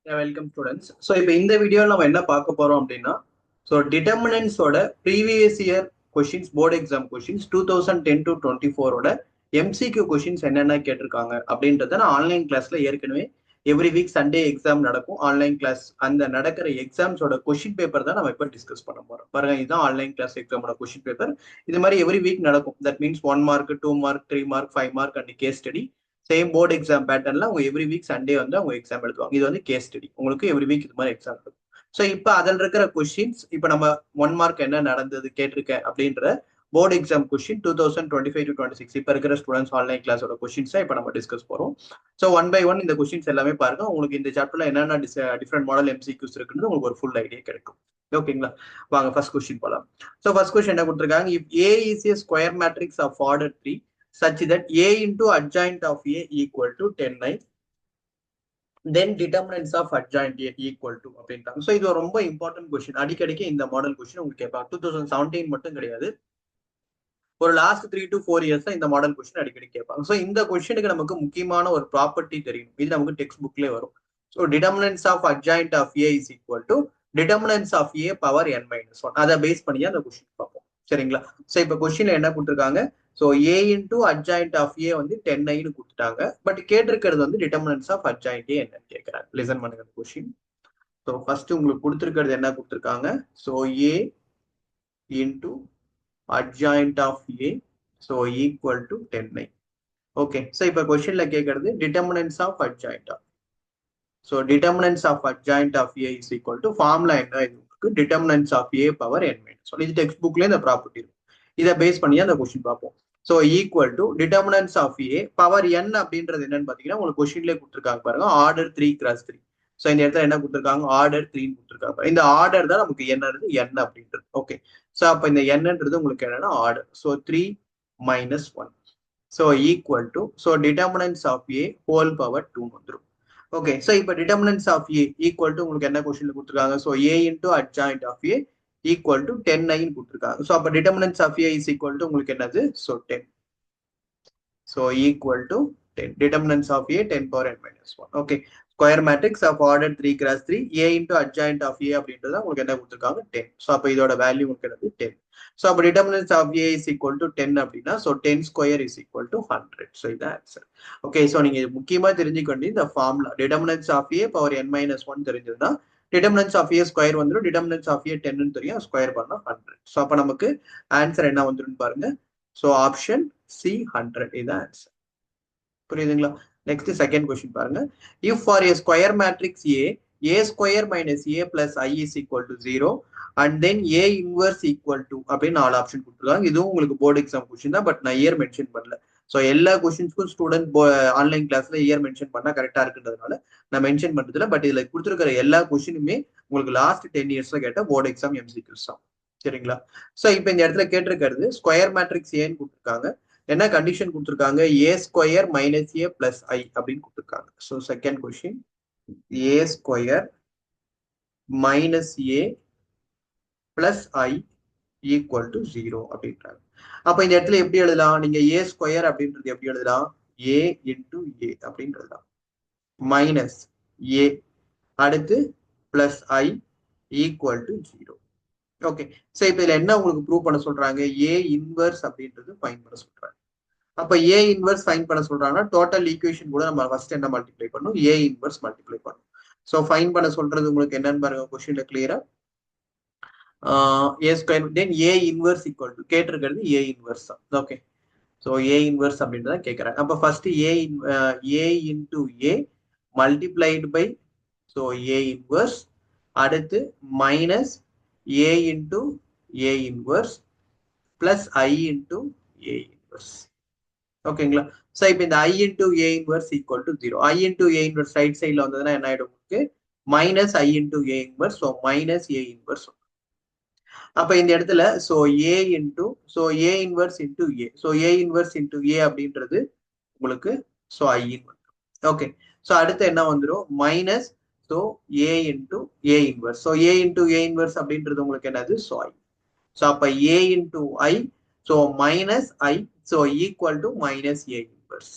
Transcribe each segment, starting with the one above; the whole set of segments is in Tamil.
Welcome students. ஸோ இப்போ இந்த வீடியோவில் நம்ம என்ன பார்க்க போறோம் அப்படின்னா, ஸோ டிட்டர்மினன்ஸோட previous year questions, board exam questions 2010-24 MCQ questions என்னென்ன கேட்டிருக்காங்க அப்படின்றத நான் ஆன்லைன் கிளாஸ்ல ஏற்கனவே எவ்ரி வீக் சண்டே எக்ஸாம் நடக்கும். ஆன்லைன் கிளாஸ் அந்த நடக்கிற எக்ஸாம்ஸோட கொஷின் பேப்பர் தான் நம்ம இப்போ டிஸ்கஸ் பண்ண போறோம். பாருங்க, இதுதான் ஆன்லைன் கிளாஸ் எக்ஸாமோட கொஷின் பேப்பர். இது மாதிரி எவ்ரி வீக் நடக்கும். That means 1 mark, 2 mark, 3 mark, 5 mark and case study. Same board exam பேட்டர்ல அவங்க எவ்ரி வீக் சண்டே வந்து அவங்க எக்ஸாம் எழுதுவாங்க. இது வந்து கேஸ் ஸ்டடி. உங்களுக்கு எவ்ரி வீக் இது மாதிரி எக்ஸாம் இருக்கும். ஸோ இப்போ அதில் இருக்கிற கொஸ்டின்ஸ், இப்போ நம்ம 1 மார்க் என்ன நடந்தது கேட்டிருக்கேன் அப்படின்ற போர்டு எக்ஸாம் கொஸ்டின் 2025-26 இப்போ இருக்கிற ஸ்டூடெண்ட்ஸ் ஆன்லைன் கிளாஸோட கொஸ்டின்ஸை இப்போ நம்ம டிஸ்கஸ் போறோம். ஸோ 1 by 1 இந்த கொஸ்டின்ஸ் எல்லாமே பாருங்க. உங்களுக்கு இந்த சாப்டர்ல என்னென்ன டிஃப்ரெண்ட் மாடல் எம்சிக்யூஸ் இருக்குன்னு உங்களுக்கு ஒரு ஃபுல் ஐடியா கிடைக்கும். ஓகேங்களா? வாங்க ஃபர்ஸ்ட் கொஸ்டின் போலாம். ஸோ ஃபர்ஸ்ட் கொஸ்டின் என்ன கொடுத்துருக்காங்க? If A is a square matrix of order 3 such that A into adjoint of A equal to 10i, then determinants of adjoint A equal to அப்படின்றாங்க. ஸோ இது ரொம்ப இம்பார்ட்டன்ட் கொஸ்டின். அடிக்கடிக்கு இந்த மாடல் கொஸ்டின் உங்களுக்கு கேட்பாங்க. 2017 மட்டும் கிடையாது, ஒரு லாஸ்ட் 3 to 4 இயர்ஸ் இந்த மாடல் கொஸ்டின் அடிக்கடி கேட்பாங்க. ஸோ இந்த கொஸ்டினுக்கு நமக்கு முக்கியமான ஒரு ப்ராப்பர்ட்டி தெரியும். இது நமக்கு டெக்ஸ்ட் புக்லேயே வரும். So determinants of adjoint of A is equal to determinants of A power n-1. அதை பேஸ் பண்ணி அந்த கொஸ்டின் பார்ப்போம். சரிங்களா? ஸோ இப்போ கொஸ்டின்ல என்ன கொடுத்துருக்காங்க? So A into adjoint of A வந்து 10i கொடுத்துட்டாங்க. பட் கேட்டிருக்கிறது வந்து டிட்டர்மினன்ஸ் ஆஃப் adjoint A என்னன்னு கேட்கிறாங்க. லிசன் பண்ணுங்க கொஸ்டின். ஸோ ஃபர்ஸ்ட் உங்களுக்கு கொடுத்துருக்கிறது என்ன கொடுத்துருக்காங்க? So A into adjoint of A, so equal to 10i. Okay, so இப்போ கொஸ்டின்ல கேட்கறது determinants of adjoint of. So determinants of adjoint of A is equal to formula என்ன இதுக்கு? determinants of A power n-1. இது டெக்ஸ்ட் புக்ல இந்த ப்ராப்பர்ட்டி இருக்கும். இதை பேஸ் பண்ணி அந்த கொஸ்டின் பார்ப்போம். So equal to determinants of A power n அப்படின்றது என்னன்னு பாத்தீங்கன்னா உங்களுக்கு கொஸ்டின்லேயே கொடுத்துருக்காங்க பாருங்க. Order 3x3. ஸோ இந்த இடத்துல என்ன கொடுத்துருக்காங்க? ஆர்டர் 3 கொடுத்துருக்காங்க. இந்த ஆர்டர் தான் நமக்கு என்னது? n அப்படின்றது. ஓகே, ஸோ அப்போ இந்த என்னன்றது உங்களுக்கு என்னன்னா order. So 3 minus 1. So equal to so determinants of A whole power 2 வந்துடும். ஓகே, ஸோ இப்போ determinants of A equal to உங்களுக்கு என்ன கொஸ்டின்ல கொடுத்துருக்காங்க? So A into adjoint of A equal to 10i கொடுத்துருக்காங்க. ஸோ அப்போ determinants of A is equal to உங்களுக்கு என்னது? So 10. So equal to 10. Determinants of A 10 power n-1. Okay, square matrix of order 3x3 A into adjoint of ஏ அப்படின்றது உங்களுக்கு என்ன கொடுத்துருக்காங்க? 10. ஸோ அப்போ இதோட வேல்யூ உங்களுக்கு என்னது? 10. ஸோ அப்போ determinants of A is equal to 10 அப்படின்னா so 10 square is equal to 100. So இதான் ஆன்சர். ஓகே, ஸோ நீங்க முக்கியமா தெரிஞ்சுக்க வேண்டிய இந்த formula determinants of A power n-1 தெரிஞ்சதுன்னா டிட்டர்மினன்ஸ் ஆஃப் ஏ ஸ்கொயர் வந்துடும். டிட்டர்மினன்ஸ் ஆஃப் ஏ 10 தெரியும், ஸ்கொயர் பண்ணா 100. ஸோ அப்போ நமக்கு ஆன்சர் என்ன வந்துடும் பாருங்க. ஸோ ஆப்ஷன் சி 100 இதான் ஆன்சர். புரியுதுங்களா? நெக்ஸ்ட் செகண்ட் கொஸ்டின் பாருங்க. If for A square matrix A square minus A plus I is equal to 0 and then A inverse equal to அப்படின்னு 4 ஆப்ஷன் கொடுத்துருக்காங்க. இதுவும் உங்களுக்கு போர்டு எக்ஸாம் கொஸ்டின் தான், பட் நான் இயர் மென்ஷன் பண்ணல. ஸோ எல்லா கொஸ்டின்ஸ்க்கும் ஸ்டூடெண்ட் ஆன்லைன் கிளாஸ்ல இயர் மென்ஷன் பண்ணா கரெக்டா இருக்குன்றதுனால நான் மென்ஷன் பண்றதுல. பட் இதுல கொடுத்துருக்கிற எல்லா கொஸ்டினுமே உங்களுக்கு லாஸ்ட் 10 இயர்ஸ்ல கேட்ட போர்டு எக்ஸாம் எம்சிக்யூஸ் தான். சரிங்களா? ஸோ இப்போ இந்த இடத்துல கேட்டிருக்கிறது ஸ்கொயர் மேட்ரிக்ஸ் ஏன்னு கொடுத்துருக்காங்க. என்ன கண்டிஷன் கொடுத்துருக்காங்க? ஏ ஸ்கொயர் மைனஸ் ஏ பிளஸ் ஐ அப்படின்னு கொடுத்துருக்காங்க. So second question A square minus A plus I equal to 0 அப்படின்றாங்க. அப்ப இந்த இடத்துல எப்படி எழுதலாம்? நீங்க ஏ ஸ்கொயர் அப்படின்றது எப்படி எழுதலாம்? ஏ இன்டூ ஏ அப்படின்னு எழுதலாம். மைனஸ் ஏ அடுத்து plus I equal to 0. Okay, so இப்போ இதுல என்ன உங்களுக்கு ப்ரூவ் பண்ண சொல்றாங்க? ஏ இன்வர்ஸ் அப்படின்றது ஃபைண்ட் பண்ண சொல்றாங்க. அப்ப ஏ இன்வர்ஸ் ஃபைண்ட் பண்ண சொல்றாங்கன்னா டோட்டல் ஈக்குவேஷன் கூட நம்ம ஃபர்ஸ்ட் என்ன மல்டிப்ளை பண்ணும்? ஏ இன்வர்ஸ் மல்டிப்ளை பண்ணும். ஸோ ஃபைண்ட் பண்ண சொல்றது உங்களுக்கு என்னன்னு பாருங்க கொஸ்டின்ல கிளியரா. A square then A inverse equal to கேட்டிருக்கிறது ஏ இன்வர்ஸ் தான். ஓகே, ஸோ ஏ இன்வர்ஸ் அப்படின்னு தான் கேட்கறாங்க. அப்ப first A into A multiplied by so A inverse அடுத்து minus A into A inverse plus I into A inverse. ஓகேங்களா? ஸோ இப்போ இந்த I into A inverse equal to 0. I into A inverse right சைட்ல வந்ததுன்னா என்ன ஆயிடும் உங்களுக்கு? Minus I into A inverse. So minus A inverse. அப்ப இந்த இடத்துல so A into so A inverse into A. So A inverse into A அப்படின்றது உங்களுக்கு so I inverse. Okay, so அடுத்து என்ன வந்துடும்? Minus so A into A inverse. So A into A inverse அப்படின்றது உங்களுக்கு என்னது? So I. ஸோ அப்ப A into I so minus I so equal to minus A inverse.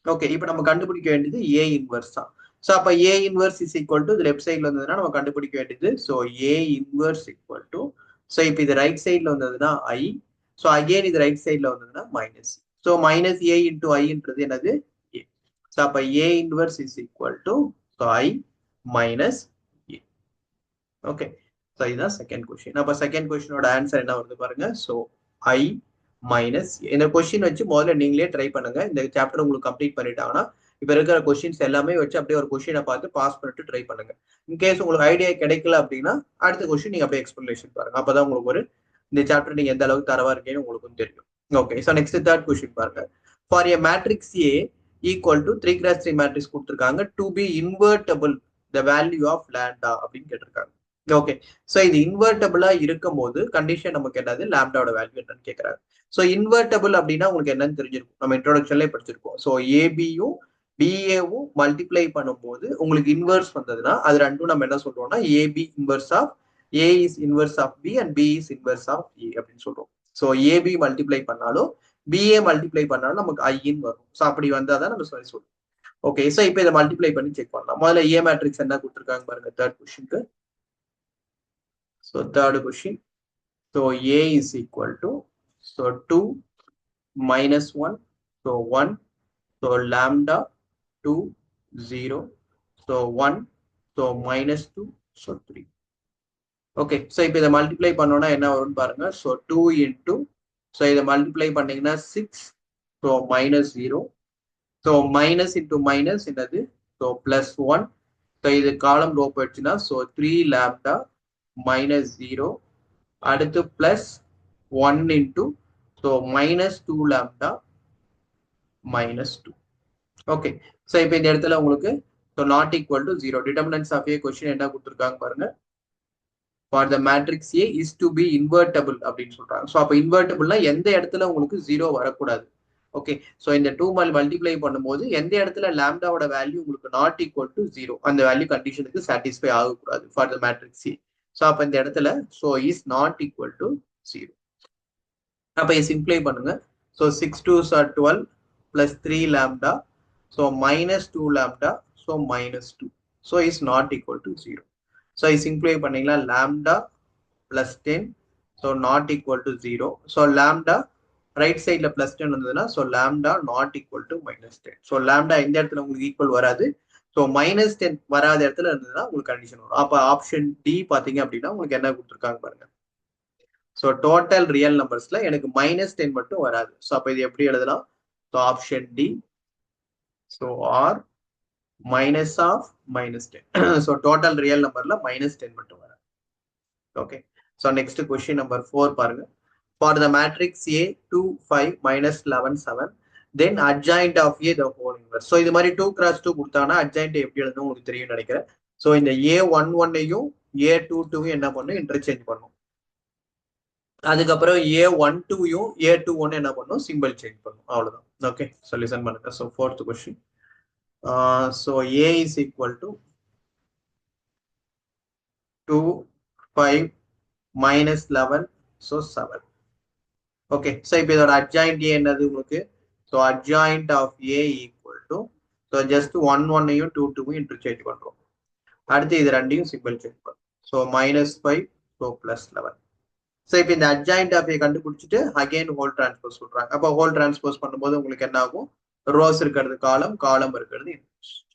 Okay, இப்போ நம்ம கண்டுபிடிக்க வேண்டியது ஏ இன்வர்ஸ் தான். ஸோ அப்போ A inverse is equal to இது லெஃப்ட் சைடில் வந்ததுன்னா நம்ம கண்டுபிடிக்க வேண்டியது. So A inverse equal to, so இப்போ இது ரைட் சைடில் வந்ததுன்னா ஐ, ஸோ அகெயின் இது ரைட் சைடில் வந்ததுன்னா minus. So minus A into ஐன்றது என்னது ஏ. ஸோ அப்போ A inverse is equal to so I minus A. Okay, so இதுதான் செகண்ட் கொஸ்டின். அப்போ செகண்ட் கொஸ்டினோட ஆன்சர் என்ன வருது பாருங்க. ஸோ ஐ மைனஸ் இந்த கொஸ்டின் வச்சு முதல்ல நீங்களே ட்ரை பண்ணுங்க. இந்த சாப்டர் உங்களுக்கு கம்ப்ளீட் பண்ணிட்டாங்கன்னா இப்போ இருக்கிற கொஸ்டின்ஸ் எல்லாமே வச்சு அப்படியே ஒரு கொஸ்டினை பார்த்து பாஸ் பண்ணிட்டு ட்ரை பண்ணுங்க. இன்கேஸ் உங்களுக்கு ஐடியா கிடைக்கல அப்படின்னா அடுத்த கொஸ்டின் நீங்க அப்படியே எக்ஸ்பிளனேஷன் பாருங்க. அப்பதான் உங்களுக்கு ஒரு இந்த சாப்டர் நீங்க எந்த அளவுக்கு தரவா இருக்கீங்கன்னு உங்களுக்கும் தெரியும். Okay, so next third question பாருங்க. For A matrix A equal to 3x3 matrix கொடுத்துருக்காங்க to be invertible the value of lambda அப்படின்னு கேட்டிருக்காங்க. ஓகே, ஸோ இது இன்வெர்டபிளா இருக்கும் போது கண்டிஷன் நமக்கு என்னது லேம்டாவோட வேல்யூ என்னன்னு கேட்கறாங்க. ஸோ இன்வெர்டபிள் அப்படின்னா உங்களுக்கு என்னன்னு தெரிஞ்சிருக்கும், நம்ம இன்ட்ரோடக்ஷன்லேயே படிச்சிருக்கோம். ஸோ ஏபியும் பிஏவும் மல்டிப்ளை பண்ணும்போது உங்களுக்கு இன்வெர்ஸ் வந்ததுன்னா அது ரெண்டும் நம்ம என்ன சொல்றோம்னா AB inverse of A is inverse of B and B is inverse of A அப்படின்னு சொல்றோம். ஸோ ஏபி மல்டிப்ளை பண்ணாலும் பிஏ மல்டிப்ளை பண்ணாலும் நமக்கு ஐன்னு வரும். ஸோ அப்படி வந்தாதான் நம்ம சொல்லி சொல்றோம். ஓகே, ஸோ இப்போ இதை மல்டிப்ளை பண்ணி செக் பண்ணலாம். முதல்ல ஏ மேட்ரிக்ஸ் என்ன கொடுத்துருக்காங்க பாருங்க தேர்ட் கொஸ்டினுக்கு. So third question, so A is equal to so 2 minus 1, so 1, so lambda 2 0, so 1, so minus 2, so 3. Okay, so இப்போ இதை மல்டிப்ளை பண்ணோம்னா என்ன வரும்னு பாருங்க. ஸோ 2 இன்டூ, ஸோ இதை மல்டிப்ளை பண்ணீங்கன்னா 6, so minus 0, so minus into minus என்னது ஸோ பிளஸ் 1, ஸோ இது காலம் ரோ போயிடுச்சுன்னா ஸோ 3 லேம்டா மைனஸ் 0, அடுத்து plus 1 into so minus 2 lambda minus 2. Okay, so இப்போ இந்த இடத்துல உங்களுக்கு so not equal to 0. Determinants of A question என்ன கொடுத்துருக்காங்க பாருங்க. For the matrix A is to be invertible அப்படின்னு சொல்றாங்க. ஸோ அப்போ இன்வெர்டபிள்னா எந்த இடத்துல உங்களுக்கு 0 வரக்கூடாது. ஓகே, ஸோ இந்த 2 மல்டிப்ளை பண்ணும்போது எந்த இடத்துல லேம்டாவோட வேல்யூ உங்களுக்கு நாட் ஈக்குவல் டு 0 அந்த வேல்யூ கண்டிஷனுக்கு சாட்டிஸ்ஃபை ஆகக்கூடாது for the matrix A. So அப்போ இந்த இடத்துல so is not equal to 0. அப்போ இதை சிம்ப்ளை பண்ணுங்க. So 6 2s are 12 plus 3 lambda, so minus 2 lambda, so minus 2, so is not equal to 0. So I simplify பண்ணீங்களா lambda plus 10, so not equal to 0. So lambda right side plus 10 வந்ததுன்னா so lambda not equal to minus 10. So lambda இந்த இடத்துல உங்களுக்கு ஈக்குவல் வராது. ஸோ மைனஸ் 10 வராத இடத்துல இருந்ததுன்னா உங்களுக்கு கண்டிஷன் வரும். அப்போ ஆப்ஷன் டி பார்த்தீங்க அப்படின்னா உங்களுக்கு என்ன கொடுத்துருக்காங்க பாருங்க. ஸோ டோட்டல் ரியல் நம்பர்ஸ்ல எனக்கு மைனஸ் 10 மட்டும் வராது. ஸோ அப்போ இது எப்படி எழுதலாம்? So option D, so R minus of minus 10. So total real நம்பர்ல மைனஸ் 10 மட்டும் வராது. Okay, so next question number 4 பாருங்க. For the matrix A 2 5 minus 11 7, then adjoint of A the whole inverse. So இது மாதிரி 2x2 கொடுத்தாங்கன்னா அட்ஜாயிண்ட் எப்படி எழுதணும் உங்களுக்கு தெரியும்னு நினைக்கிறேன். ஸோ இந்த A11ஐயும் A22 என்ன பண்ணும் இன்டர்சேஞ்ச் பண்ணும். அதுக்கப்புறம் A12யும் A21 என்ன பண்ணும் சிம்பிள் சேஞ்ச் பண்ணும். அவ்வளவுதான். ஓகே, ஸோ லிசன் பண்ணுங்க. So fourth question, so A is equal to 2 5 minus 11, so 7. Okay, so இப்போ இதோட அட்ஜாயிண்ட் ஏ என்னது உங்களுக்கு? So adjoint of A equal to so just 1 1ஐயும் 2 2ஐயும் இன்டர்சேஞ்ச் பண்றோம். அடுத்து இது ரெண்டையும் சிம்பிள் சேஞ்ச் பண்ணும். So minus 5, so plus 11. So இப்போ இந்த அட்ஜாயிண்ட் ஆஃப் ஏ கண்டுபிடிச்சிட்டு அகைன் ஹோல் டிரான்ஸ்போஸ் சொல்றாங்க. அப்போ ஹோல் டிரான்ஸ்போஸ் பண்ணும்போது உங்களுக்கு என்ன ஆகும்? ரோஸ் இருக்கிறது காலம், காலம் இருக்கிறது.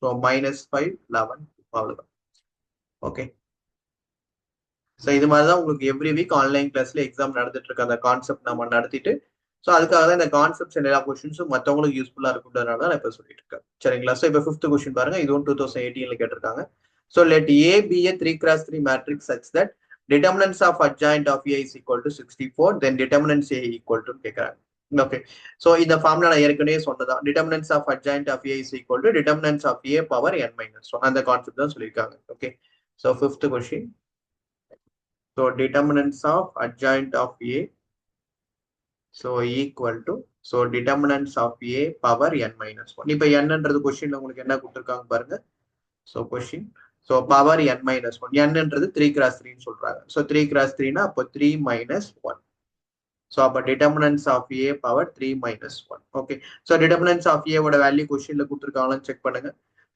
ஸோ மைனஸ் 5 11 அவ்வளவுதான். ஓகே, ஸோ இது மாதிரி தான் உங்களுக்கு எவ்ரி வீக் ஆன்லைன் கிளாஸ்ல எக்ஸாம் நடந்துட்டு இருக்க அந்த கான்செப்ட் நம்ம நடத்திட்டு ஸோ அதுக்காக தான் இந்த கான்செப்ட்ஸ் எல்லா கொஸ்டின்ஸும் மற்றவங்களுக்கு யூஸ்ஃபுல்லா இருக்குன்றதுனால தான் நான் இப்போ சொல்லிட்டு இருக்கேன். சரிங்களா? ஸோ இப்போ 5th கொஸ்டின் பாருங்க. இதுவும் 2018 கேட்டிருக்காங்க. So let A be a 3x3 matrix such that determinants of adjoint of A is equal to 64, then determinants A equal to கேட்கறாங்க. ஓகே, ஸோ இந்த ஃபார்முலா நான் ஏற்கனவே சொன்னதான். determinants of adjoint of A is equal to determinants of A power n minus 1. அந்த கான்செப்ட் தான் சொல்லியிருக்காங்க. Okay, so 5th question, so determinants of adjoint of A so equal to so determinants of A power n minus 1. இப்போ என்னன்றது கொஸ்டின்ல உங்களுக்கு என்ன கொடுத்துருக்காங்க பாருங்க. So question, so power n minus 1, nன்றது 3x3 சொல்றாங்க. ஸோ 3x3னா அப்போ 3 minus 1. ஸோ அப்போ determinants of A power 3 minus 1. Okay, so determinants of ஏவோட வேல்யூ கொஸ்டின்ல கொடுத்துருக்காங்களான்னு செக் பண்ணுங்க.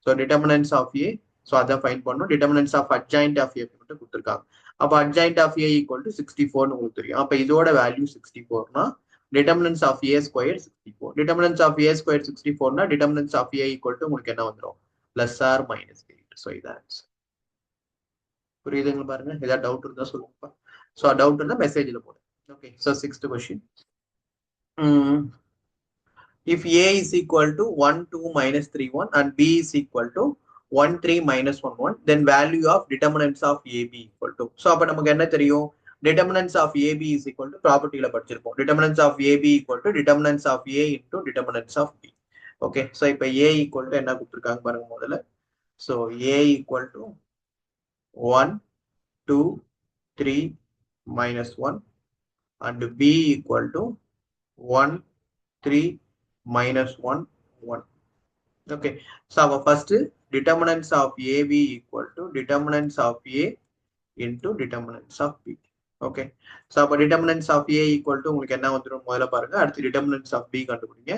So determinants of A, so அதான் ஃபைன் பண்ணணும். Determinants of adjoint of A மட்டும் கொடுத்துருக்காங்க. அப்போ adjoint of A equal to 64 உங்களுக்கு தெரியும். அப்போ இதோட வேல்யூ 64னா determinants of a squared 64. Determinants of a squared 64 na determinants of a equal to உங்களுக்கு என்ன வந்துரும் plus or minus 8. So இது ஆன்சர். புரியுதுங்க பாருங்க. ஏதாவது டவுட் இருந்தா சொல்லுங்க. So டவுட் இருந்தா மெசேஜ்ல போடுங்க. Okay. So sixth question. If a is equal to 1 2 minus 3 1 and b is equal to 1 3 minus 1 1, then value of determinants of ab equal to. So அப்ப நமக்கு என்ன தெரியும்? Determinants of AB is equal to property la படிச்சிருப்போம். Determinants of AB equal to determinants of A into determinants of B. Okay. So இப்ப A equal to என்ன கொடுத்திருக்காங்க பாருங்க முதல்ல. So A equal to 1 2 3 minus 1 and B equal to 1 3 minus 1 1. Okay. So our first determinants of AB equal to determinants of A into determinants of B. Okay. So அப்ப determinants of A equal to உங்களுக்கு என்ன வந்துரும் முதல்ல பாருங்க. அடுத்து determinants of B கண்டுபிடிங்க.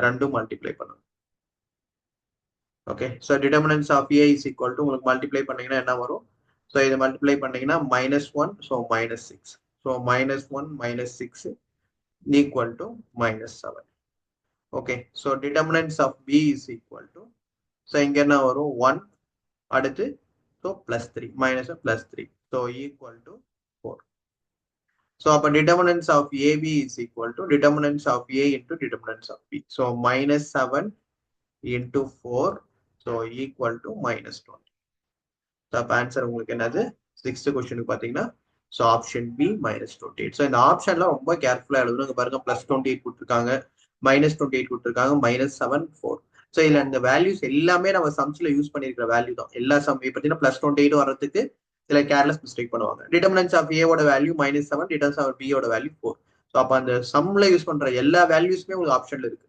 ரெண்டும் மல்டிப்ளை பண்ணுங்க. Okay. So determinants of A is equal to உங்களுக்கு மல்டிப்ளை பண்ணீங்கன்னா என்ன வரும்? So இதை மல்டிப்ளை பண்ணீங்கன்னா -1, so -6. So -1 -6 equal to -7. Okay. So determinants of B is equal to, so இங்க என்ன வரும் 1 அடுத்து so +3 -+3. So equal to 4. So upon determinants of AB is equal to determinants of A into determinants of B. So -7 into 4. So equal to -20. So answer உங்களுக்கு என்னது? Sixth question பாத்தீங்கன்னா so option B -28. So இந்த ஆப்ஷன்ல ரொம்ப கேர்ஃபுல்லா எழுதணும். பாருங்க +28 கொடுத்திருக்காங்க, -28 கொடுத்திருக்காங்க, -7 4. So இதுல இந்த வேல்யூஸ் எல்லாமே நம்ம சம்ஸ்ல யூஸ் பண்ணிருக்கிற வேல்யூ தான். எல்லா சம் பார்த்தீங்கன்னா +28 வர்றதுக்கு சில கேர்லெஸ் மிஸ்டேக் பண்ணுவாங்க. டிட்டர்மினன்ஸ் ஆஃப் A ஓட வேல்யூ -7, டிட்டர்மினன்ஸ் ஆஃப் B ஓட வேல்யூ 4. ஸோ அப்போ அந்த சம்ல யூஸ் பண்ற எல்லா வேல்யூஸ்மே உங்களுக்கு ஆப்ஷன்ல இருக்கு.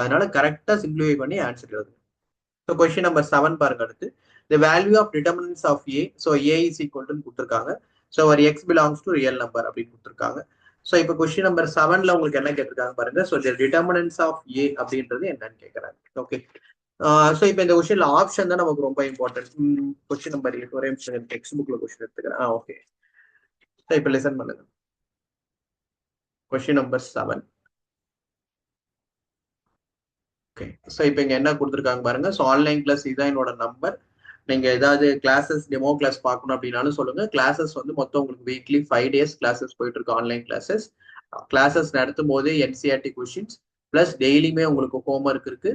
அதனால கரெக்டா சிம்பிளிஃபை பண்ணி ஆன்சர் எழுதுங்க. ஸோ கொஸ்டின் நம்பர் 7 பாருங்க. அடுத்து the value of determinants of A, so A is equal to கொடுத்திருக்காங்க. ஸோ ஒரு x belongs to real number அப்படின்னு கொடுத்திருக்காங்க. ஸோ இப்போ கொஸ்டின் நம்பர் 7ல உங்களுக்கு என்ன கேட்டிருக்காங்க பாருங்க. So the determinants of A அப்படின்றது என்னன்னு கேட்கறாங்க. ஓகே. ஸோ இப்போ இந்த கொஸ்டின்ல ஆப்ஷன் தான் நமக்கு ரொம்ப இம்பார்ட்டன்ட். கொஸ்டின் நம்பர் 8 ஒரே நிமிஷம் டெக்ஸ்ட் புக்ல கொஸ்டின் எடுத்துக்கிறேன். ஓகே. ஸோ இப்போ லிசன் பண்ணுங்க. Question number 7. ஓகே. ஸோ இப்போ இங்க என்ன கொடுத்துருக்காங்க பாருங்க. ஸோ ஆன்லைன் கிளாஸ் இதான் என்னோட நம்பர். நீங்க ஏதாவது கிளாஸஸ் டெமோ கிளாஸ் பார்க்கணும் அப்படின்னாலும் சொல்லுங்க. கிளாஸஸ் வந்து மொத்தம் உங்களுக்கு வீக்லி 5 days கிளாஸஸ் போயிட்டு இருக்கு. Online classes. கிளாஸஸ் நடத்தும் போது என்சிஆர்டி கொஸ்டின்ஸ் பிளஸ் டெய்லியுமே உங்களுக்கு ஹோம்ஒர்க் இருக்கு.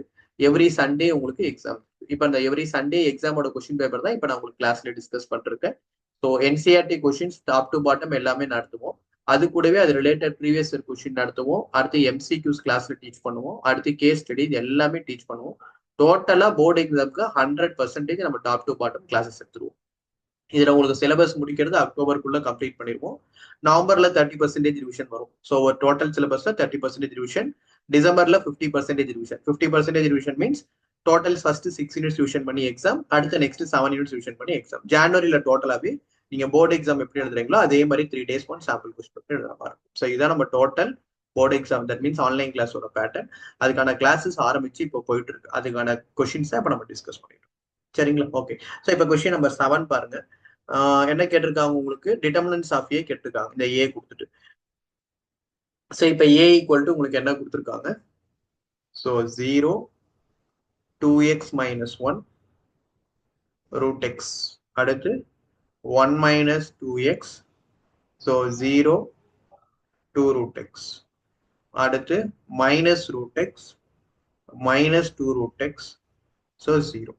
எவ்ரி சண்டே உங்களுக்கு எக்ஸாம். இப்போ அந்த எவ்ரி சண்டே எக்ஸாமோட கொஸ்டின் பேப்பர் தான் இப்போ நான் உங்களுக்கு கிளாஸ்ல டிஸ்கஸ் பண்ணிருக்கேன். So NCERT questions top to bottom எல்லாமே நடத்துவோம். அது கூடவே அது ரிலேட்டட் ப்ரீவியஸ் இயர் கொஸ்டின் நடத்துவோம். அடுத்து எம்சிக்யூஸ் கிளாஸ்ல டீச் பண்ணுவோம். அடுத்து கேஸ் ஸ்டடி எல்லாமே டீச் பண்ணுவோம். டோட்டலா போர்டு எக்ஸாம்க்கு 100% நம்ம டாப் டு பாட்டம் கிளாஸஸ் எடுத்துருவோம். இதுல உங்களுக்கு சிலபஸ் முடிக்கிறது அக்டோபருக்குள்ள கம்ப்ளீட் பண்ணிருவோம். நவம்பர்ல 30% ரிவிஷன் வரும். ஸோ ஒரு டோட்டல் சிலபஸ்ல 30% ரிவிஷன். டிசம்பர்ல 50% revision. 50% revision means total first 6 units revision பண்ணி எக்ஸாம், அடுத்த நெக்ஸ்ட் 7 யூனிட்ஸ் ரிவிஷன் பண்ணி எக்ஸாம். ஜனவரியில டோட்டலாவே நீங்க போர்டு எக்ஸாம் எப்படி எழுதுறீங்களோ அதே மாதிரி 3 days ஒன் சாம்பிள் கொஸ்டின் எழுதுற மாதிரி இருக்கும். ஸோ இதான் நம்ம total board exam. That means online கிளாஸோட பேட்டர்ன். அதுக்கான கிளாஸஸ் ஆரம்பிச்சு இப்போ போயிட்டு இருக்கு. அதுக்கான கொஸ்டின்ஸை இப்போ நம்ம டிஸ்கஸ் பண்ணிட்டோம். சரிங்களா? ஓகே. ஸோ இப்போ கொஸ்டின் நம்பர் 7 பாருங்க. என்ன கேட்டிருக்காங்க உங்களுக்கு? டிட்டர்மினன்ட்ஸ் ஆஃப் ஏ கேட்டிருக்காங்க. இந்த ஏ கொடுத்துட்டு ஸோ இப்போ ஏ ஈக்குவல் டு உங்களுக்கு என்ன கொடுத்துருக்காங்க? So 0 2x - 1 √x. அடுத்து 1 - 2x. So 0 2 √x. அடுத்து -√x -2 √x. So 0.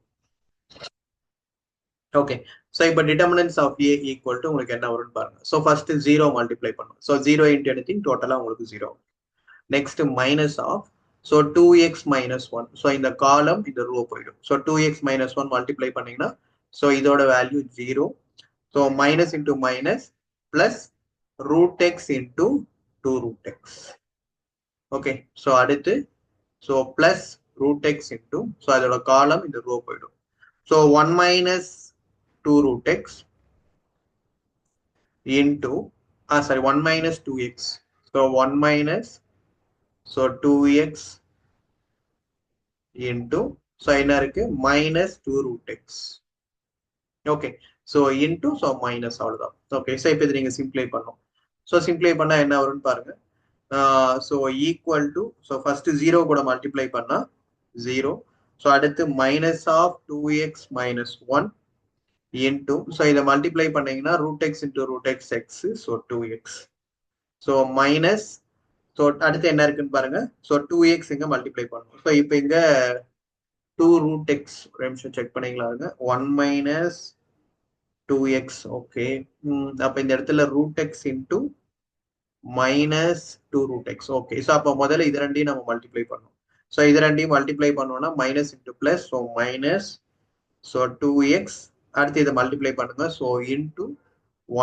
Okay. So இப்போ determinants of A equal to உங்களுக்கு என்ன வரும்னு பாருங்க. ஸோ ஃபர்ஸ்ட் 0 மல்டிப்ளை பண்ணும். ஸோ 0 இன்ட்டு எனிதிங் டோட்டலாக உங்களுக்கு 0. Next minus of so 2x - 1. So இந்த காலம் இந்த ரோ போயிடும். ஸோ 2x - 1 மல்டிப்ளை பண்ணீங்கன்னா ஸோ இதோட value 0. So minus into minus plus √x into 2 √x. Okay. So அடுத்து so plus √x into so அதோட காலம் இந்த ரோ போயிடும். So 1 - 2 √x into 1 - 2x. So 1 - so 2x into so என்ன இருக்கு minus 2 root x. Okay, so into so minus அவ்வளோதான். ஓகே, ஸோ இப்போ இது நீங்கள் சிம்ப்ளை பண்ணணும். ஸோ சிம்ப்ளை பண்ணால் என்ன வரும்னு பாருங்க. So equal to so first 0 கூட மல்டிப்ளை பண்ணால் 0. ஸோ அடுத்து minus of 2x minus 1 into so இதை மல்டிப்ளை பண்ணீங்கன்னா root x into root x x so 2x. So minus so அடுத்து என்ன இருக்குன்னு பாருங்க. ஸோ 2x இங்க மல்டிப்ளை பண்ணணும். ஸோ இப்போ இங்க 2 ரூட் எக்ஸ் ஒரு நிமிஷம் செக் பண்ணிக்கலாம் இருங்க. 1 மைனஸ் 2x. ஓகே, அப்போ இந்த இடத்துல root x into minus 2 root x. Okay, so அப்போ முதல்ல இது ரெண்டையும் நம்ம மல்டிப்ளை பண்ணணும். ஸோ இது ரெண்டையும் மல்டிப்ளை பண்ணோம்னா minus into plus so minus so 2x. அடுத்து இதை மல்டிப்ளை பண்ணுங்க. So into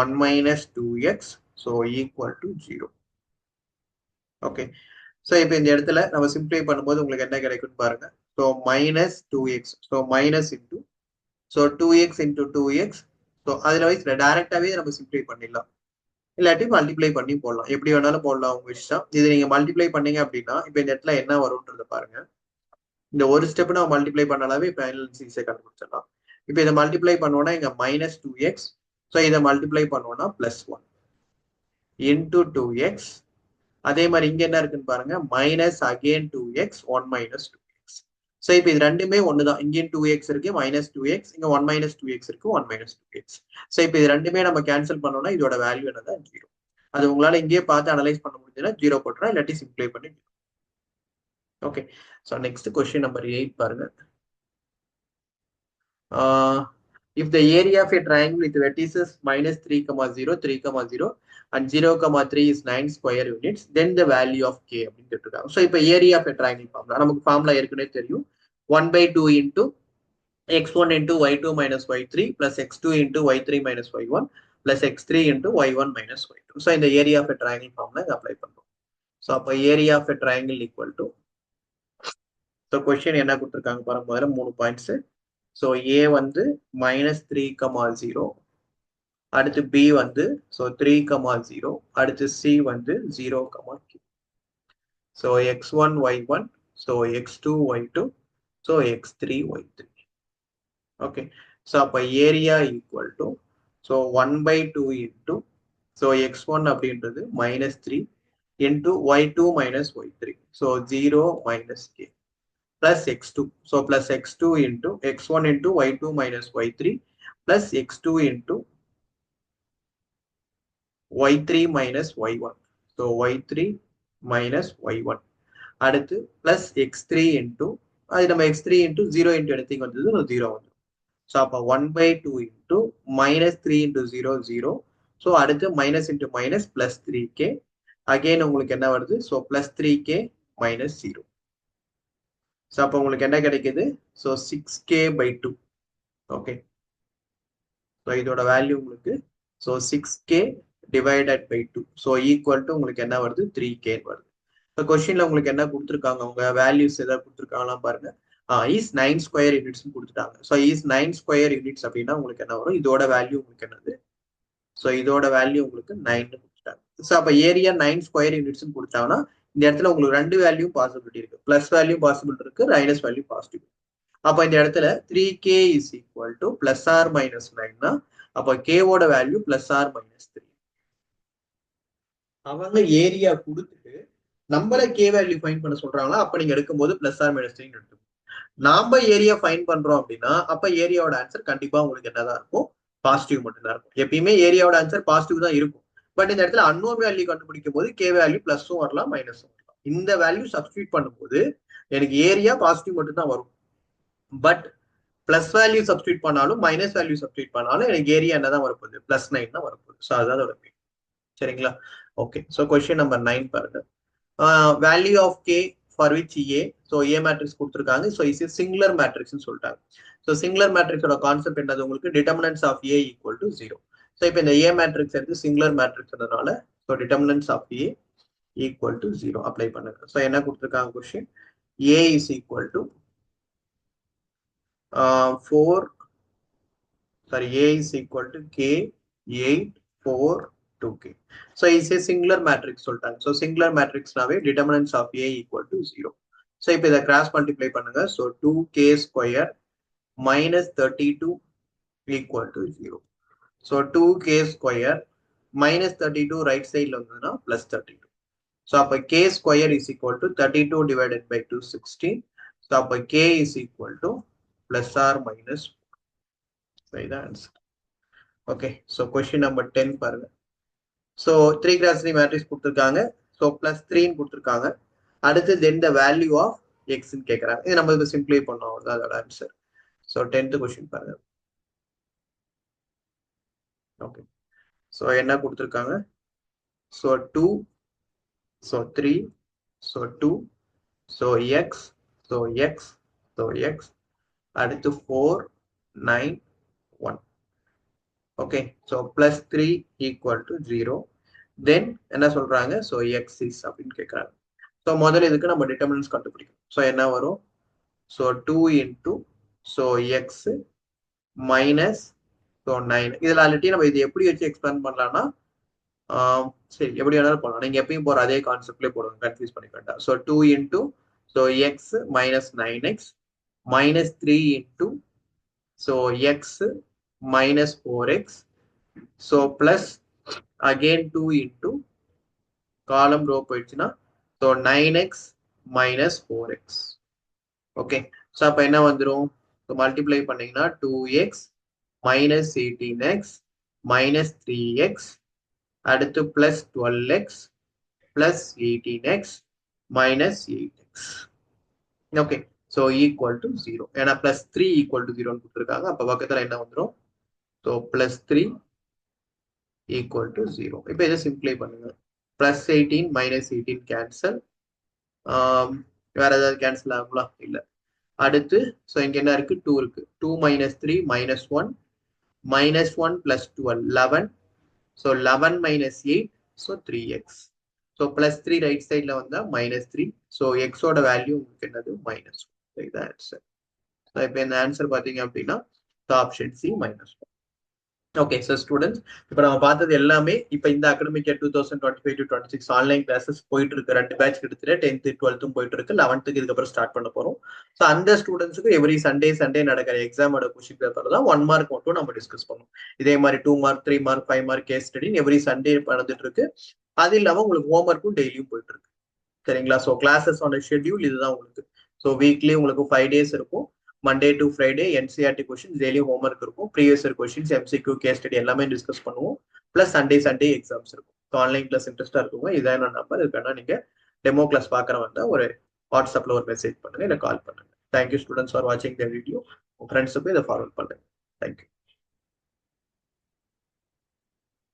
1 minus 2x so equal to 0. Okay, so இப்போ இந்த இடத்துல நம்ம சிம்ப்ளை பண்ணும்போது உங்களுக்கு என்ன கிடைக்கும்னு பாருங்க. So minus 2x so minus into so 2x into 2x. So அதில் வைஸ் டைரக்டாகவே நம்ம சிம்ப்ளை பண்ணிடலாம், இல்லாட்டி மல்டிப்ளை பண்ணி போடலாம், எப்படி வேணாலும் போடலாம் உங்க இஷ்டம். இது நீங்க மல்டிப்ளை பண்ணீங்க அப்படின்னா இப்போ இந்த இடத்துல என்ன வரும்ன்றத பாருங்க. இந்த ஒரு ஸ்டெப் நம்ம மல்டிப்ளை பண்ணாலே ஃபைனல் ஆன்சரை கண்டுபிடிச்சிடலாம். இப்போ இதை மல்டிப்ளை பண்ணுவோம்னா இங்க மைனஸ் 2x. ஸோ இதை மல்டிப்ளை பண்ணுவோம்னா பிளஸ் 1 இன்டூ 2x. அதே மாதிரி இங்க என்ன இருக்குன்னு பாருங்க minus again 2x 1 minus 2x. So இப்போ இது ரெண்டுமே ஒண்ணுதான். இங்கேயும் 2x இருக்கு மைனஸ் 2x, இங்க 1 மைனஸ் 2x இருக்கு 1 மைனஸ் 2x. ஸோ இப்போ இது ரெண்டுமே நம்ம கேன்சல் பண்ணோம்னா இதோட வேல்யூ என்னதான் 0. அது உங்களால இங்கேயே பார்த்து அனலைஸ் பண்ண முடிஞ்சதுன்னா 0 போட்டுறோம், இல்லாட்டி சிம்ப்ளை பண்ணி. Okay, so next question number 8 பாருங்க. If the area of a triangle with vertices minus 3, 0, 3, 0 and 0, 3 is 9 square units, then the value of k அப்படின்னு கேட்டிருக்காங்க. ஸோ இப்போ area of a triangle formula நமக்கு ஃபார்முலா ஏற்கனவே தெரியும். 1/2 into x1 into y2 minus y3 plus x2 into y3 minus y1 plus x3 into y1 minus y2. So இந்த area of a triangle formula apply பண்ணுறோம். ஸோ அப்போ area of a triangle equal to so question என்ன கொடுத்துருக்காங்க பாருங்க. முதல்ல 3 பாயிண்ட்ஸ். ஸோ ஏ வந்து மைனஸ் 3, 0. அடுத்து பி வந்து ஸோ 3, 0. அடுத்து சி வந்து 0, q. So x1 y1 so x2 y2 so x3 y3. Okay, so அப்போ area equal to so 1/2 into so x1 அப்படின்றது minus 3 into y2 minus y3 so 0 minus k plus x2. So plus x2 into x1 into y2 minus y3 plus x2 into y3 minus y1. So y3 minus y1. அடுத்து plus x3 into அது நம்ம x3 into 0 into anything வந்தது 0 வந்து. So அப்போ 1/2 into minus 3 into 0 0. So அடுத்து minus into minus plus 3k. Again உங்களுக்கு என்ன வருது? So plus 3k minus 0. So அப்போ உங்களுக்கு என்ன கிடைக்குது? So 6k/2. ஓகே, ஸோ இதோட வேல்யூ உங்களுக்கு so 6k divided by 2 so equal to உங்களுக்கு என்ன வருது? 3k வருது. இப்போ கொஸ்டின்ல உங்களுக்கு என்ன கொடுத்துருக்காங்க, உங்க வேல்யூஸ் ஏதாவது கொடுத்துருக்காங்களா பாருங்க. இஸ் 9 ஸ்கொயர் யூனிட்ஸ் கொடுத்துட்டாங்க. ஸோ இஸ் 9 ஸ்கொயர் யூனிட்ஸ் அப்படின்னா உங்களுக்கு என்ன வரும்? இதோட வேல்யூ உங்களுக்கு என்னது? ஸோ இதோட வேல்யூ உங்களுக்கு 9 கொடுத்துட்டாங்க. ஸோ அப்போ ஏரியா 9 ஸ்கொயர் யூனிட்ஸ் கொடுத்தாங்கன்னா இந்த இடத்துல உங்களுக்கு 2 வேல்யூ பாசிபிலிட்டி இருக்கு. பிளஸ் வேல்யூ பாசிபிள் இருக்கு, மைனஸ் வேல்யூ பாசிட்டிவ். அப்போ இந்த இடத்துல 3k is equal to plus or minus 9னா அப்போ கேவோட வேல்யூ பிளஸ் ஆர் மைனஸ் 3. அவங்க ஏரியா கொடுத்துட்டு நம்மள கே வேல்யூ ஃபைன் பண்ண சொல்றாங்களா, அப்ப நீங்க எடுக்கும்போது பிளஸ் ஆர் மைனஸ் 3 எடுத்துக்கணும். நாம ஏரியா ஃபைன் பண்றோம் அப்படின்னா அப்ப ஏரியாவோட ஆன்சர் கண்டிப்பா உங்களுக்கு என்னதான் இருக்கும்? பாசிட்டிவ் மட்டும் தான் இருக்கும். எப்பயுமே ஏரியாவோட ஆன்சர் பாசிட்டிவ் தான் இருக்கும். பட் இந்த இடத்துல அன்னோன் வேல்யூ கண்டுபிடிக்கும் போது கே வேல்யூ பிளஸும் வரலாம் மைனஸும் வரலாம். இந்த வேல்யூ சப்ஸ்டியூட் பண்ணும்போது எனக்கு ஏரியா பாசிட்டிவ் மட்டும் தான் வரும். பட் பிளஸ் வேல்யூ சப்ஸ்டியூட் பண்ணாலும் மைனஸ் வேல்யூ சப்ஸ்டியூட் பண்ணாலும் எனக்கு ஏரியா என்னதான் வரப்போகுது? பிளஸ் 9 தான் வரப்போகுது. ஸோ அதுதான் அதோட மீன். சரிங்களா? ஓகே, ஸோ கொஸ்டின் நம்பர் 9 பாருங்க. Value of K for which A. So A matrix கொடுத்துருக்காங்க. ஸோ இஸ் சிங்குலர் மேட்ரிக்ஸ்னு சொல்லிட்டாங்க. ஸோ சிங்குலர் மேட்ரிக்ஸோட கான்செப்ட் என்னது உங்களுக்கு? Determinants of A equal to 0. So இப்போ இந்த ஏ மேட்ரிக்ஸ் எடுத்து சிங்குலர் மேட்ரிக்ஸ்னால so determinants of A equal to 0 apply பண்ணுங்க. ஸோ என்ன கொடுத்துருக்காங்க question? A is equal to 4 sorry a is equal to k 8 4 2k. So it's a singular matrix சொல்லிட்டாங்க. So singular matrix நாவே determinants of a equal to 0. So இப்போ இதை கிராஸ் மல்டிப்ளை பண்ணுங்க. So 2k square minus 32 equal to 0. So 2k square minus 32 right side வந்ததுன்னா plus 32. So அப்ப k square is equal to 32 divided by 216. So அப்ப k is equal to plus or minus 4. So இதான் answer. Okay. So question number 10 பாருங்க. So 3 cross 3 matrix கொடுத்திருக்காங்க. So plus 3 கொடுத்திருக்காங்க. அடுத்து then the value of x ன்னு கேட்கறாங்க. இது நம்ம இதை சிம்பிளை பண்ணோம். அதோட ஆன்சர். So 10th question பாருங்க. Okay. So என்ன கொடுத்திருக்காங்க? So 2, so 3, so 2, so x, so x, so x, அடுத்து 4, 9, 1. Okay. So plus 3 equal to 0. Then என்ன சொல்றாங்க? So x is அப்படின்னு கேட்கறாங்க. So முதல்ல இதுக்கு நம்ம determinants கண்டுபிடிக்கணும். So என்ன வரும்? So 2 into so x minus so 9. இதில் ஆல்ரெடி நம்ம இது எப்படி வச்சு எக்ஸ்பிளைன் பண்ணலாம்னா சரி எப்படி வேணாலும் போடலாம். நீங்க எப்பயும் போற அதே கான்செப்ட்லேயே போடுங்க, கன்ஃபியூஸ் பண்ணிக்க வேண்டாம். So 2 into so x minus 9x minus 3 into so x minus 4x so plus again 2 into column row போயிடுச்சுன்னா so 9x minus 4x. Okay. So அப்போ என்ன வந்துடும்? ஸோ மல்டிப்ளை பண்ணீங்கன்னா 2x minus 18x minus 3x அடுத்து plus 12x plus 18x minus 8x. Okay. So equal to 0. ஏன்னா plus 3 equal to 0 கொடுத்துருக்காங்க. அப்போ பக்கத்தில் என்ன வந்துடும்? So plus 3 equal to 0. இப்போ இதை சிம்பிளை பண்ணுங்க. plus 18 minus 18 cancel. வேற ஏதாவது கேன்சல் ஆகுங்களா? இல்லை. அடுத்து ஸோ இங்கே என்ன இருக்கு? 2 இருக்கு. 2 minus 3 minus 1 minus 1 plus 12 11. So 11 minus 8 so 3x. So plus 3 right side la vanda minus 3. So x oda value உங்களுக்கு என்னது minus 1. Like the answer. So இப்போ இந்த ஆன்சர் பாத்தீங்க அப்படின்னா option C minus 1. Okay. So students இப்போ நம்ம பார்த்தது எல்லாமே இப்போ இந்த அகாடமிக் இயர் 2025-26 ஆன்லைன் கிளாஸஸ் போயிட்டு இருக்கு. 2 பேட்ச் கிட்டத்தட்ட 10th 12th போயிட்டு இருக்கு. 11th இதுக்கப்புறம் ஸ்டார்ட் பண்ண போறோம். ஸோ அந்த ஸ்டூடெண்ட்ஸுக்கு எவ்ரி சண்டே நடக்கிற எக்ஸாமோட கொஸ்டின் பேப்பர் தான் 1 மார்க் மட்டும் நம்ம டிஸ்கஸ் பண்ணுவோம். இதே மாதிரி 2 mark 3 mark 5 mark case study every Sunday நடந்துட்டு இருக்கு. அது இல்லாம உங்களுக்கு ஹோம் ஒர்க்கும் டெய்லியும் போயிட்டு இருக்கு. சரிங்களா? ஸோ கிளாஸஸ் ஆன ஷெட்யூல் இதுதான் உங்களுக்கு. ஸோ வீக்லி உங்களுக்கு 5 days இருக்கும். Monday to Friday NCERT questions daily homework இருக்கும். Previous year questions MCQ case study எல்லாமே டிஸ்கஸ் பண்ணுவோம். பிளஸ் சண்டே எக்ஸாம்ஸ் இருக்கும். ஸோ ஆன்லைன் கிளாஸ் இன்ட்ரெஸ்டா இருக்குங்க. இதான் என்னோட நம்பர். இதுக்கான நீங்க டெமோ கிளாஸ் பார்க்குற வந்தா ஒரு வாட்ஸ்அப்ல ஒரு மெசேஜ் பண்ணுங்க, இல்லை கால் பண்ணுங்க. தேங்க்யூ ஸ்டூடெண்ட்ஸ் ஃபார் வாட்சிங் த வீடியோ. உங்க ஃப்ரெண்ட்ஸுக்கும் இதை ஃபார்வர்ட் பண்ணுங்க.